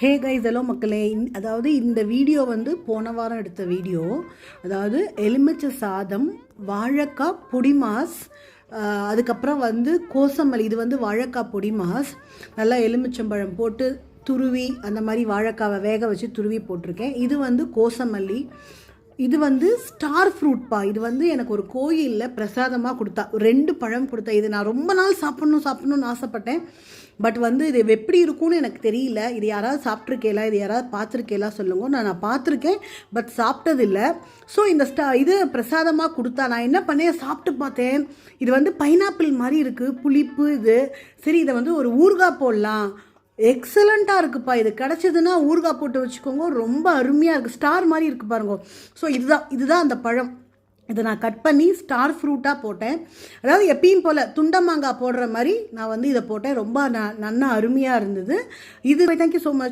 Hey guys, hello மக்களே. அதாவது இந்த வீடியோ வந்து போன வாரம் எடுத்த வீடியோ. அதாவது எலுமிச்சை சாதம், வாழைக்காய் பொடி மாஸ், அதுக்கப்புறம் வந்து கோசமல்லி. இது வந்து வாழைக்காய் பொடி மாஸ். நல்லா எலுமிச்சம்பழம் போட்டு துருவி அந்த மாதிரி வாழைக்காவை வேக வச்சு துருவி போட்டிருக்கேன். இது வந்து கோசமல்லி. இது வந்து ஸ்டார் ஃப்ரூட்ப்பா. இது வந்து எனக்கு ஒரு கோயிலில் பிரசாதமாக கொடுத்தா, 2 பழம் கொடுத்தா. இது நான் ரொம்ப நாள் சாப்பிட்ணுன்னு ஆசைப்பட்டேன். பட் வந்து இது எப்படி இருக்கும்னு எனக்கு தெரியல. இது யாராவது சாப்பிட்ருக்கேலா, இது யாராவது பார்த்துருக்கேலா சொல்லுங்க. நான் பார்த்துருக்கேன், பட் சாப்பிட்டதில்லை. ஸோ இந்த இது பிரசாதமாக கொடுத்தா நான் என்ன பண்ணேன், சாப்பிட்டு பார்த்தேன். இது வந்து பைனாப்பிள் மாதிரி இருக்குது, புளிப்பு. இது சரி, இதை வந்து ஒரு ஊறுகாய் போடலாம். எக்ஸலண்ட்டாக இருக்குப்பா. இது கிடச்சிதுன்னா ஊறுகாய் போட்டு வச்சுக்கோங்க, ரொம்ப அருமையாக இருக்குது. ஸ்டார் மாதிரி இருக்குது பாருங்க. ஸோ இதுதான் அந்த பழம். இதை நான் கட் பண்ணி ஸ்டார் ஃப்ரூட்டாக போட்டேன். அதாவது எப்பயும் போல் துண்டை மாங்காய் போடுற மாதிரி நான் வந்து இதை போட்டேன். ரொம்ப நல்லா அருமையாக இருந்தது இது. Thank you so much.